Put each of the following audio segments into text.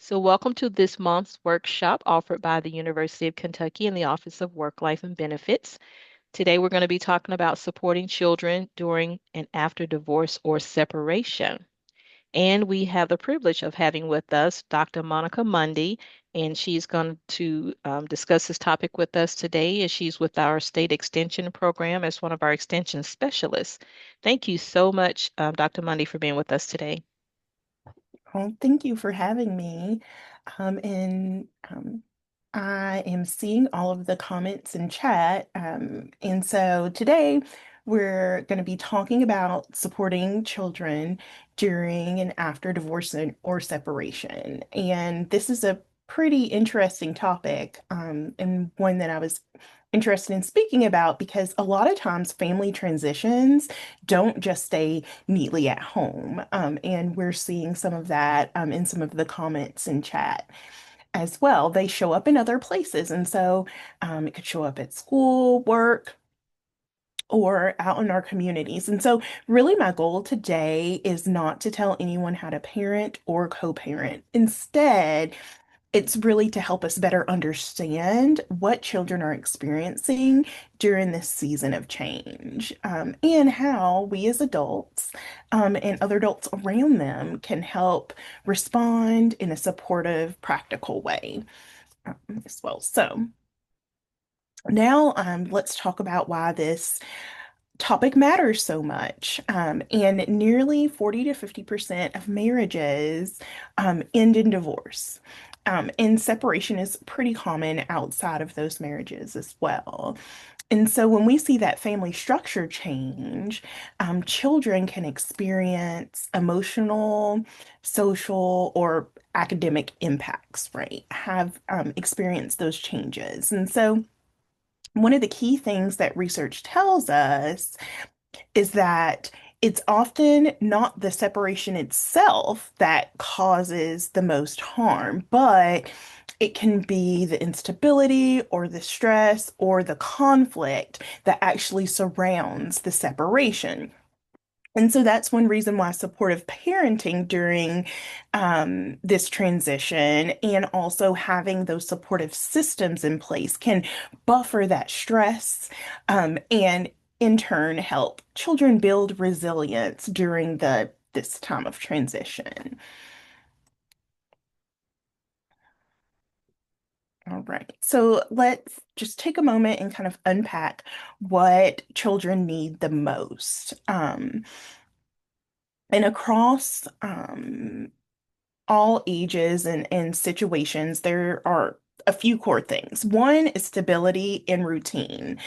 So, welcome to this month's workshop offered by the University of Kentucky in the Office of Work, Life, and Benefits. Today, we're going to be talking about supporting children during and after divorce or separation. And we have the privilege of having with us Dr. Monica Mundy, and she's going to discuss this topic with us today as she's with our state extension program as one of our extension specialists. Thank you so much, Dr. Mundy, for being with us today. Well, thank you for having me. And I am seeing all of the comments in chat. And so today we're going to be talking about supporting children during and after divorce or separation. And this is a pretty interesting topic, and one that I was interested in speaking about because a lot of times family transitions don't just stay neatly at home. And we're seeing some of that in some of the comments in chat as well. They show up in other places. And so it could show up at school, work, or out in our communities. And so, really, my goal today is not to tell anyone how to parent or co-parent. Instead, it's really to help us better understand what children are experiencing during this season of change, and how we as adults, and other adults around them can help respond in a supportive, practical way, as well. So now, let's talk about why this topic matters so much. And nearly 40 to 50% of marriages end in divorce. And separation is pretty common outside of those marriages as well. And so when we see that family structure change, children can experience emotional, social, or academic impacts, right? Have experienced those changes. And so one of the key things that research tells us is that it's often not the separation itself that causes the most harm, but it can be the instability or the stress or the conflict that actually surrounds the separation. And so that's one reason why supportive parenting during this transition and also having those supportive systems in place can buffer that stress, and in turn help children build resilience during this time of transition. All right, so let's just take a moment and kind of unpack what children need the most. And across all ages and situations, there are a few core things. One is stability and routine,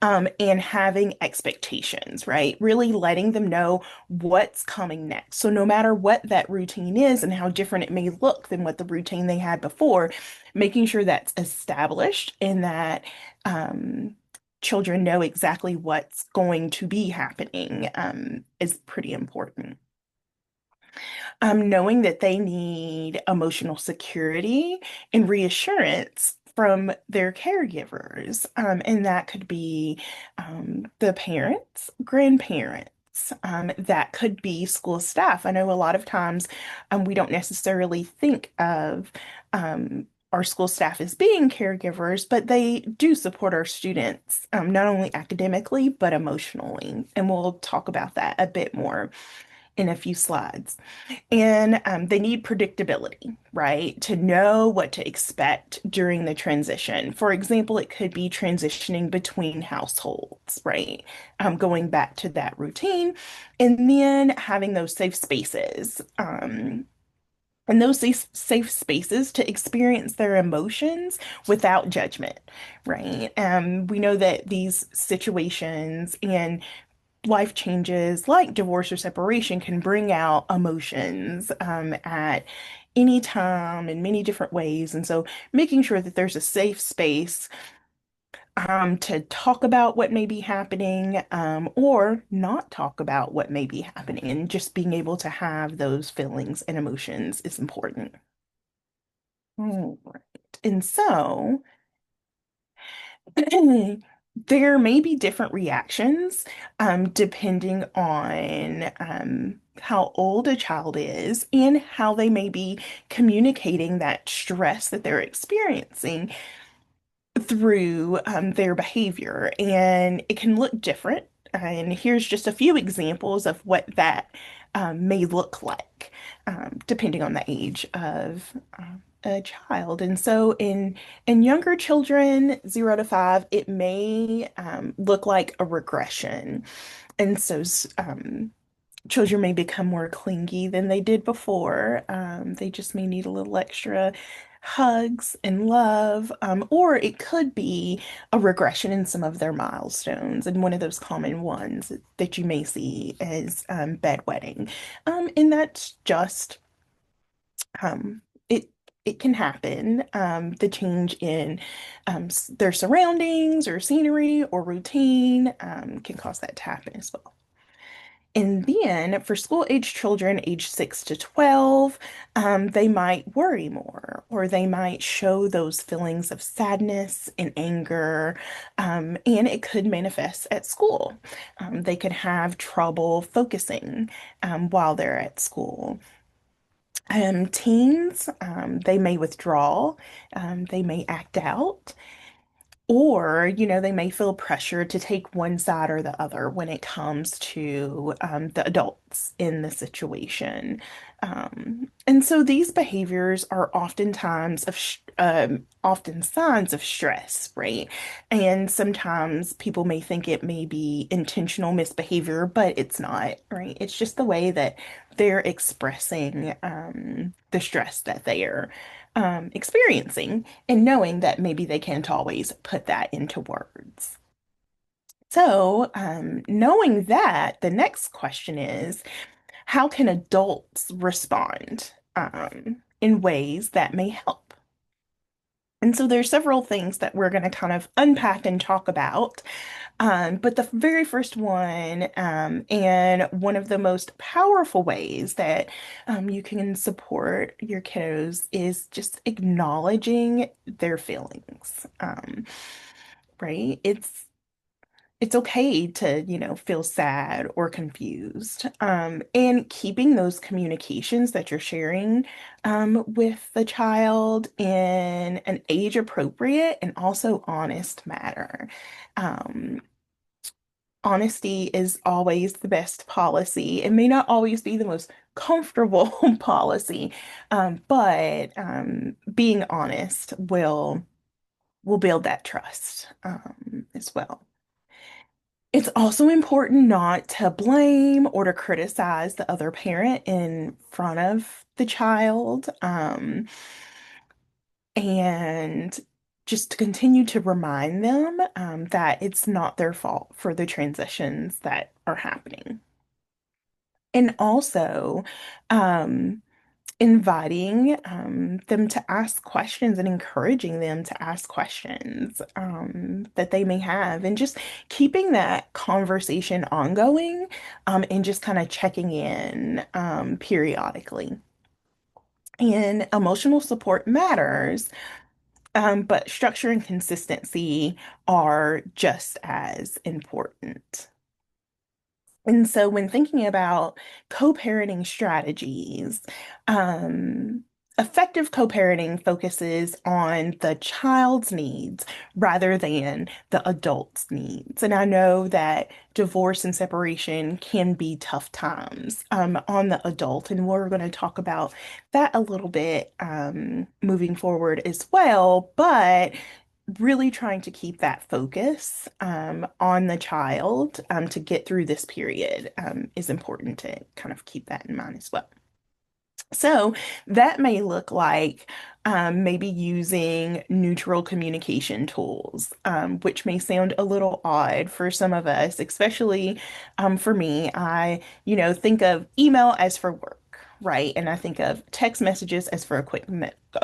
and having expectations, right? Really letting them know what's coming next. So no matter what that routine is and how different it may look than what the routine they had before, making sure that's established and that children know exactly what's going to be happening, is pretty important. Knowing that they need emotional security and reassurance from their caregivers. And that could be the parents, grandparents. That could be school staff. I know a lot of times we don't necessarily think of our school staff as being caregivers, but they do support our students, not only academically, but emotionally. And we'll talk about that a bit more in a few slides. And they need predictability, right? To know what to expect during the transition. For example, it could be transitioning between households, right? Going back to that routine, and then having those safe spaces. And those safe spaces to experience their emotions without judgment, right? We know that these situations and life changes like divorce or separation can bring out emotions at any time in many different ways. And so making sure that there's a safe space to talk about what may be happening, or not talk about what may be happening, and just being able to have those feelings and emotions is important. All right. And so there may be different reactions depending on how old a child is and how they may be communicating that stress that they're experiencing through their behavior. And it can look different. And here's just a few examples of what that may look like, depending on the age of a child. And so in younger children, 0 to 5, it may look like a regression. And so children may become more clingy than they did before. They just may need a little extra hugs and love, or it could be a regression in some of their milestones. And one of those common ones that you may see is bedwetting. And that's just it. It can happen. The change in their surroundings or scenery or routine can cause that to happen as well. And then for school age children, age 6 to 12, they might worry more or they might show those feelings of sadness and anger, and it could manifest at school. They could have trouble focusing while they're at school. Teens, they may withdraw, they may act out. Or, they may feel pressure to take one side or the other when it comes to the adults in the situation. And so these behaviors are oftentimes often signs of stress, right? And sometimes people may think it may be intentional misbehavior, but it's not, right? It's just the way that they're expressing the stress that they are experiencing and knowing that maybe they can't always put that into words. So, knowing that, the next question is, how can adults respond in ways that may help? And so there's several things that we're going to kind of unpack and talk about. But the very first one, and one of the most powerful ways that you can support your kiddos is just acknowledging their feelings. Right? It's okay to, feel sad or confused. And keeping those communications that you're sharing with the child in an age appropriate and also honest manner. Um, Honesty is always the best policy. It may not always be the most comfortable policy, but being honest will build that trust as well. It's also important not to blame or to criticize the other parent in front of the child, and just to continue to remind them that it's not their fault for the transitions that are happening. And also, um, inviting them to ask questions and encouraging them to ask questions that they may have, and just keeping that conversation ongoing and just kind of checking in periodically. And emotional support matters, but structure and consistency are just as important. And so when thinking about co-parenting strategies, um, effective co-parenting focuses on the child's needs rather than the adult's needs. And I know that divorce and separation can be tough times on the adult, and we're going to talk about that a little bit moving forward as well. But really trying to keep that focus on the child to get through this period is important to kind of keep that in mind as well. So that may look like maybe using neutral communication tools, which may sound a little odd for some of us, especially for me. I, think of email as for work, right? And I think of text messages as for a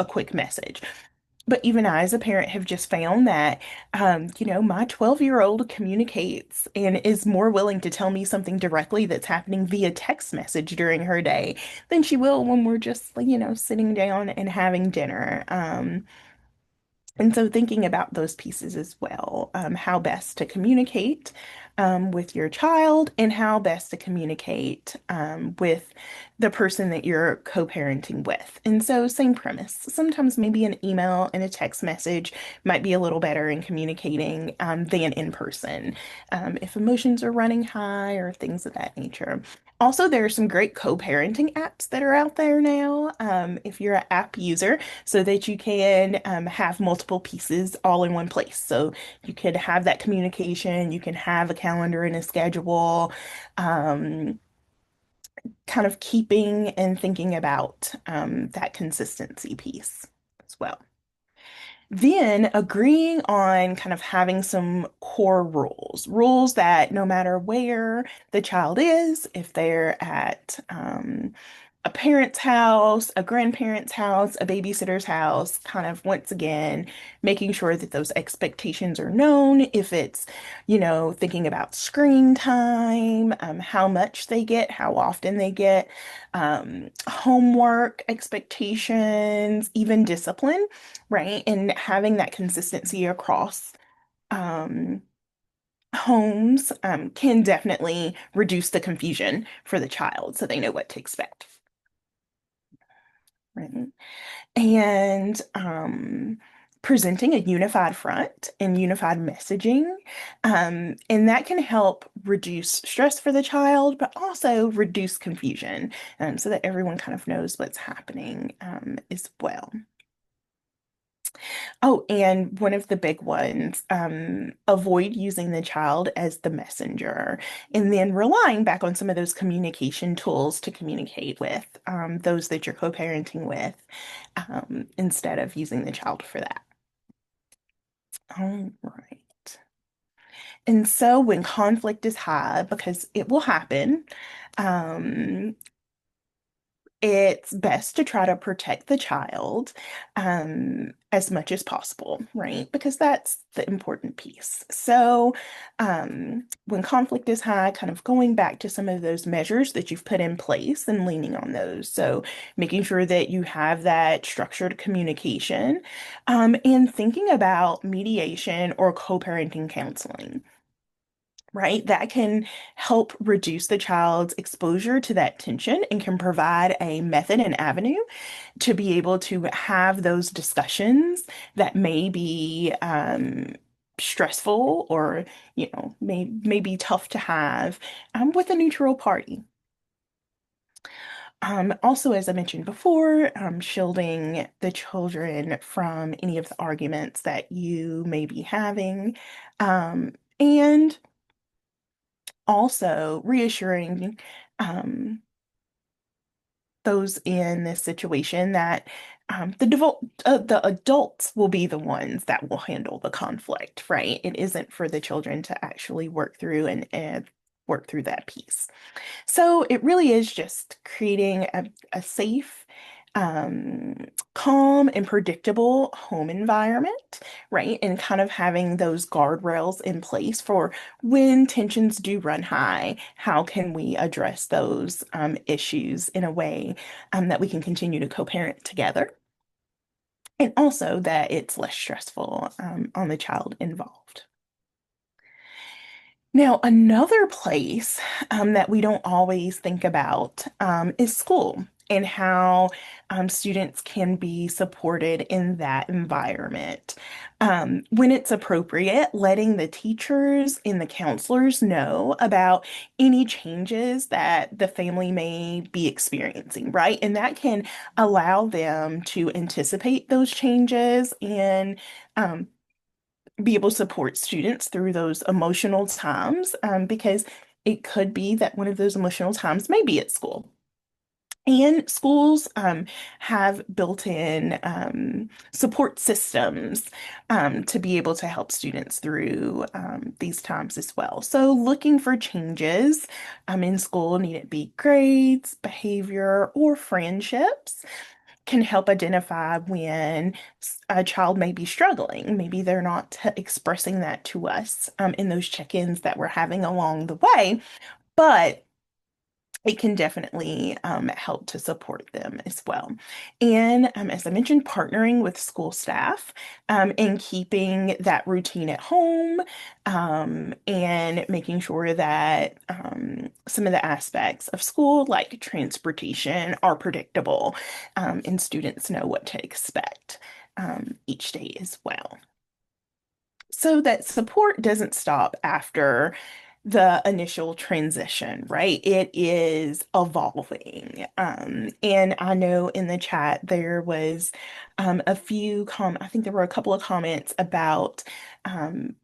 quick message. But even I, as a parent, have just found that, my 12-year-old communicates and is more willing to tell me something directly that's happening via text message during her day than she will when we're just, sitting down and having dinner. And so thinking about those pieces as well, how best to communicate with your child and how best to communicate with the person that you're co-parenting with. And so same premise. Sometimes maybe an email and a text message might be a little better in communicating than in person if emotions are running high or things of that nature. Also, there are some great co-parenting apps that are out there now. If you're an app user, so that you can have multiple pieces all in one place. So you could have that communication, you can have a calendar and a schedule, um, kind of keeping and thinking about that consistency piece as well. Then agreeing on kind of having some core rules, rules that no matter where the child is, if they're at a parent's house, a grandparent's house, a babysitter's house, kind of once again, making sure that those expectations are known. If it's, thinking about screen time, how much they get, how often they get, homework expectations, even discipline, right? And having that consistency across um, homes can definitely reduce the confusion for the child so they know what to expect. Right. And presenting a unified front and unified messaging. And that can help reduce stress for the child, but also reduce confusion so that everyone kind of knows what's happening as well. Oh, and one of the big ones, avoid using the child as the messenger, and then relying back on some of those communication tools to communicate with those that you're co-parenting with, instead of using the child for that. All right. And so when conflict is high, because it will happen, um, it's best to try to protect the child as much as possible, right? Because that's the important piece. So, when conflict is high, kind of going back to some of those measures that you've put in place and leaning on those. So, making sure that you have that structured communication and thinking about mediation or co-parenting counseling, right? That can help reduce the child's exposure to that tension and can provide a method and avenue to be able to have those discussions that may be stressful or, may be tough to have with a neutral party. Also, as I mentioned before, shielding the children from any of the arguments that you may be having. And also reassuring um, those in this situation that the adults will be the ones that will handle the conflict, right? It isn't for the children to actually work through and work through that piece. So it really is just creating a safe, um, calm, and predictable home environment, right? And kind of having those guardrails in place for when tensions do run high, how can we address those issues in a way that we can continue to co-parent together, and also that it's less stressful on the child involved. Now, another place that we don't always think about is school and how students can be supported in that environment. When it's appropriate, letting the teachers and the counselors know about any changes that the family may be experiencing, right? And that can allow them to anticipate those changes and um, be able to support students through those emotional times, because it could be that one of those emotional times may be at school. And schools have built-in support systems to be able to help students through these times as well. So looking for changes in school, need it be grades, behavior, or friendships, can help identify when a child may be struggling. Maybe they're not expressing that to us in those check-ins that we're having along the way, but it can definitely help to support them as well. And as I mentioned, partnering with school staff and keeping that routine at home and making sure that some of the aspects of school, like transportation, are predictable and students know what to expect each day as well. So that support doesn't stop after the initial transition, right? It is evolving. And I know in the chat there was I think there were a couple of comments about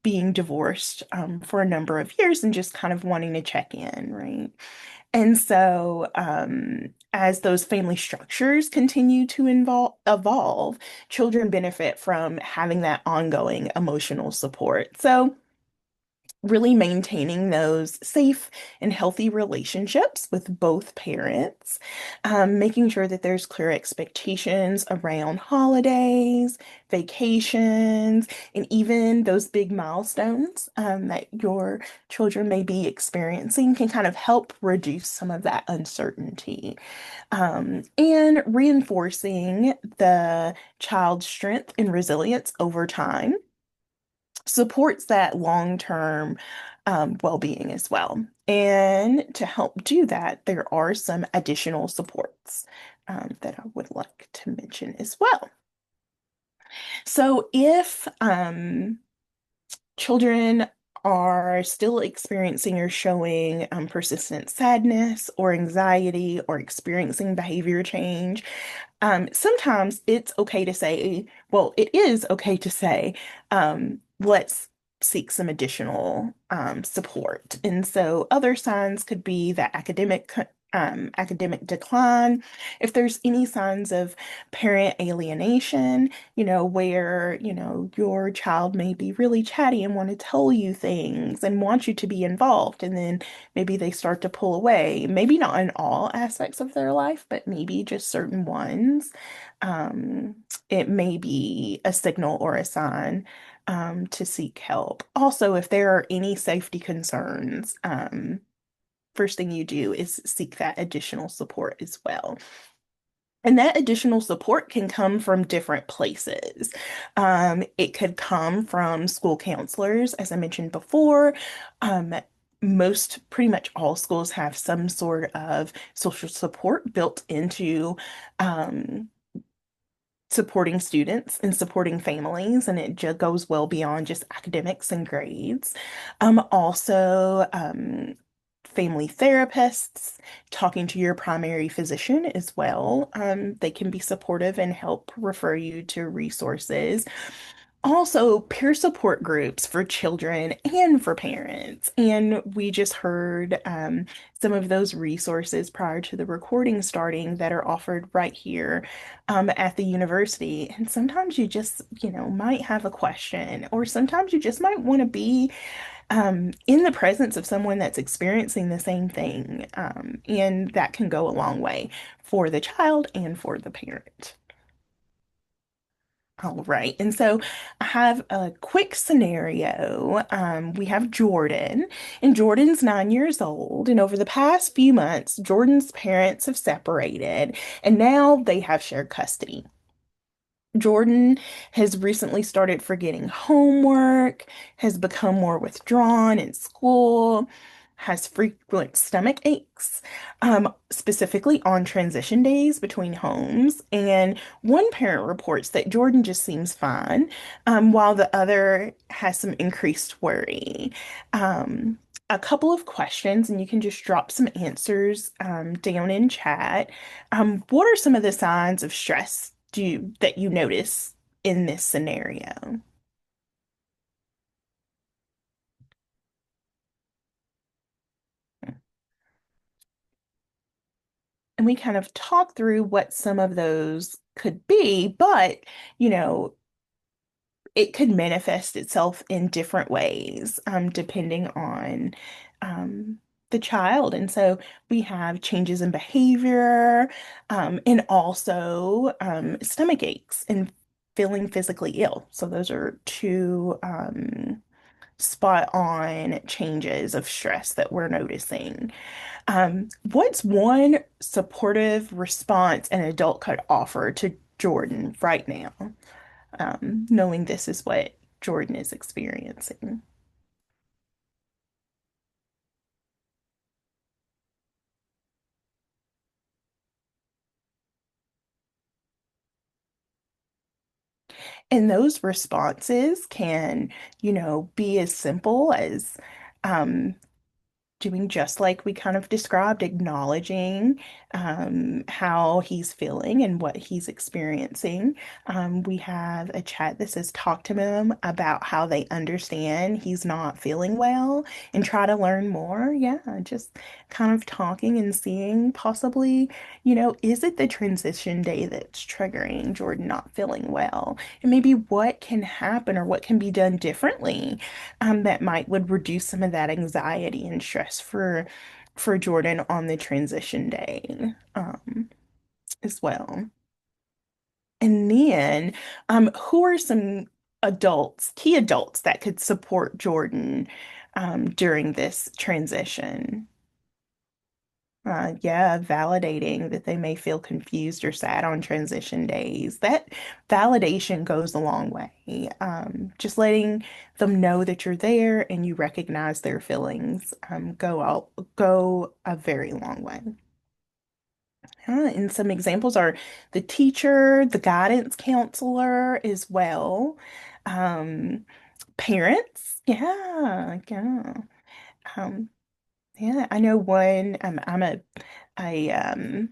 being divorced for a number of years and just kind of wanting to check in, right? And so, as those family structures continue to evolve, children benefit from having that ongoing emotional support. So, really maintaining those safe and healthy relationships with both parents, making sure that there's clear expectations around holidays, vacations, and even those big milestones that your children may be experiencing can kind of help reduce some of that uncertainty. And reinforcing the child's strength and resilience over time supports that long-term well-being as well. And to help do that, there are some additional supports that I would like to mention as well. So if children are still experiencing or showing persistent sadness or anxiety or experiencing behavior change, sometimes it's okay to say, well, it is okay to say, let's seek some additional support. And so other signs could be that academic decline. If there's any signs of parent alienation, where, your child may be really chatty and want to tell you things and want you to be involved, and then maybe they start to pull away, maybe not in all aspects of their life, but maybe just certain ones. Um, it may be a signal or a sign to seek help. Also, if there are any safety concerns, first thing you do is seek that additional support as well. And that additional support can come from different places. It could come from school counselors, as I mentioned before. Um, pretty much all schools have some sort of social support built into um, supporting students and supporting families, and it goes well beyond just academics and grades. Also, family therapists, talking to your primary physician as well. They can be supportive and help refer you to resources. Also, peer support groups for children and for parents. And we just heard some of those resources prior to the recording starting that are offered right here at the university. And sometimes you just, might have a question, or sometimes you just might want to be in the presence of someone that's experiencing the same thing. And that can go a long way for the child and for the parent. All right. And so I have a quick scenario. We have Jordan, and Jordan's 9 years old. And over the past few months, Jordan's parents have separated, and now they have shared custody. Jordan has recently started forgetting homework, has become more withdrawn in school, has frequent stomach aches, specifically on transition days between homes. And one parent reports that Jordan just seems fine, while the other has some increased worry. A couple of questions, and you can just drop some answers down in chat. What are some of the signs of stress that you notice in this scenario? And we kind of talk through what some of those could be, but you know, it could manifest itself in different ways, depending on um, the child. And so we have changes in behavior, and also stomach aches and feeling physically ill. So those are two spot on changes of stress that we're noticing. What's one supportive response an adult could offer to Jordan right now, knowing this is what Jordan is experiencing? And those responses can, be as simple as um, doing just like we kind of described, acknowledging how he's feeling and what he's experiencing. We have a chat that says, talk to him about how they understand he's not feeling well and try to learn more. Yeah, just kind of talking and seeing possibly, is it the transition day that's triggering Jordan not feeling well? And maybe what can happen or what can be done differently that might would reduce some of that anxiety and stress for Jordan on the transition day as well. And then, who are some key adults that could support Jordan during this transition? Yeah, validating that they may feel confused or sad on transition days. That validation goes a long way. Just letting them know that you're there and you recognize their feelings, go a very long way. And some examples are the teacher, the guidance counselor as well. Um, Parents, yeah. Um, yeah, I know one, I um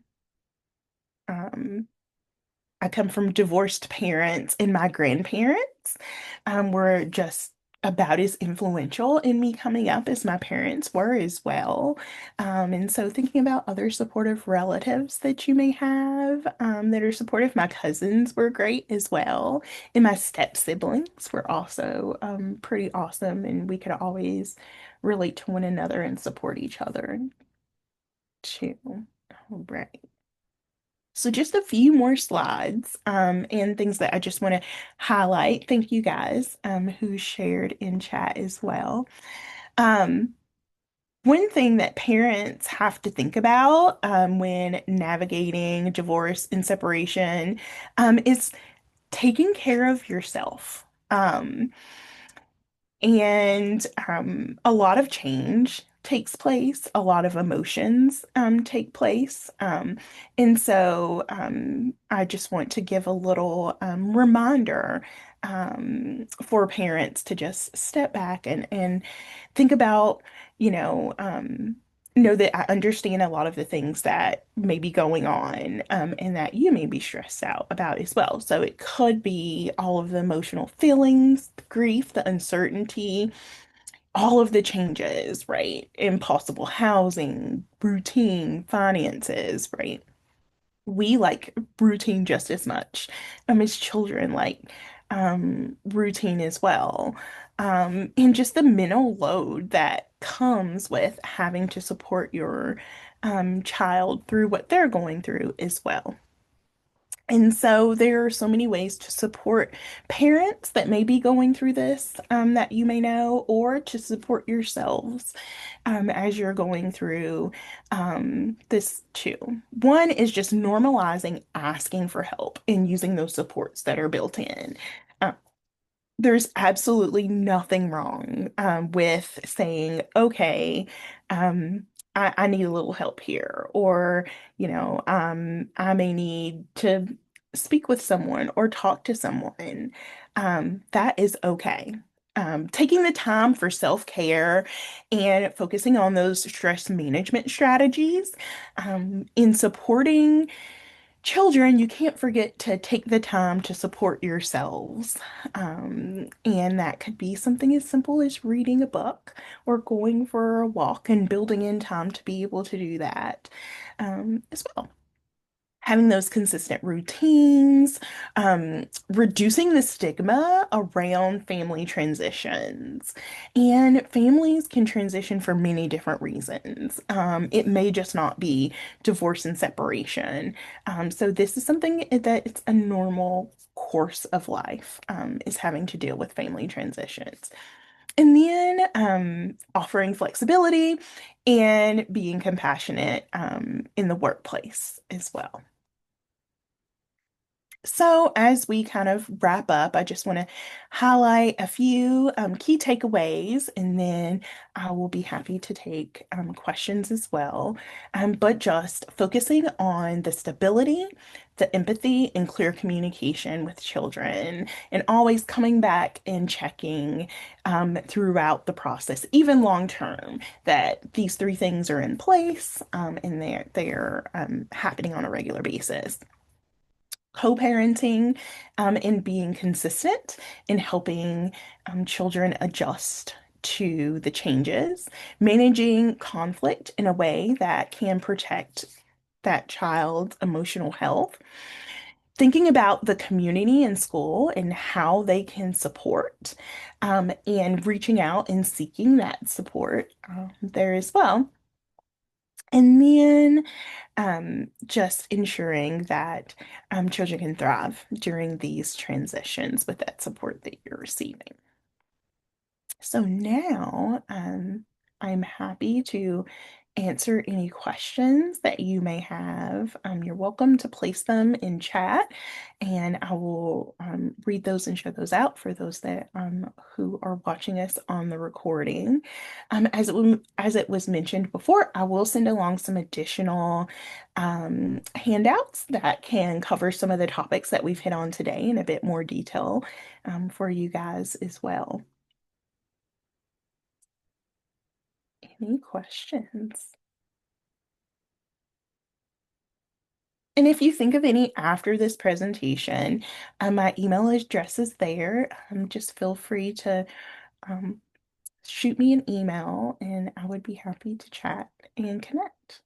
I come from divorced parents, and my grandparents were just about as influential in me coming up as my parents were as well. And so thinking about other supportive relatives that you may have that are supportive, my cousins were great as well. And my step siblings were also pretty awesome, and we could always relate to one another and support each other too. All right. So just a few more slides and things that I just want to highlight. Thank you guys who shared in chat as well. Um, One thing that parents have to think about when navigating divorce and separation is taking care of yourself. And a lot of change takes place, a lot of emotions take place. And so I just want to give a little reminder for parents to just step back and think about, you know, um, know that I understand a lot of the things that may be going on and that you may be stressed out about as well. So it could be all of the emotional feelings, the grief, the uncertainty, all of the changes, right? Impossible housing, routine, finances, right? We like routine just as much as children like routine as well. And just the mental load that comes with having to support your child through what they're going through as well. And so there are so many ways to support parents that may be going through this that you may know, or to support yourselves as you're going through this too. One is just normalizing asking for help and using those supports that are built in. Uh, there's absolutely nothing wrong with saying, okay, um, I need a little help here, or, I may need to speak with someone or talk to someone. That is okay. Taking the time for self-care and focusing on those stress management strategies in supporting children, you can't forget to take the time to support yourselves. And that could be something as simple as reading a book or going for a walk and building in time to be able to do that as well. Having those consistent routines, reducing the stigma around family transitions. And families can transition for many different reasons. It may just not be divorce and separation. So this is something that it's a normal course of life, is having to deal with family transitions. And then offering flexibility and being compassionate in the workplace as well. So, as we kind of wrap up, I just want to highlight a few key takeaways, and then I will be happy to take questions as well. But just focusing on the stability, the empathy, and clear communication with children, and always coming back and checking throughout the process, even long term, that these three things are in place and they're happening on a regular basis. Co-parenting and being consistent in helping children adjust to the changes, managing conflict in a way that can protect that child's emotional health, thinking about the community and school and how they can support, and reaching out and seeking that support there as well. And then just ensuring that children can thrive during these transitions with that support that you're receiving. So now I'm happy to answer any questions that you may have. You're welcome to place them in chat, and I will read those and show those out for those that who are watching us on the recording. As it was mentioned before, I will send along some additional handouts that can cover some of the topics that we've hit on today in a bit more detail for you guys as well. Any questions? And if you think of any after this presentation, my email address is there. Just feel free to um, shoot me an email and I would be happy to chat and connect.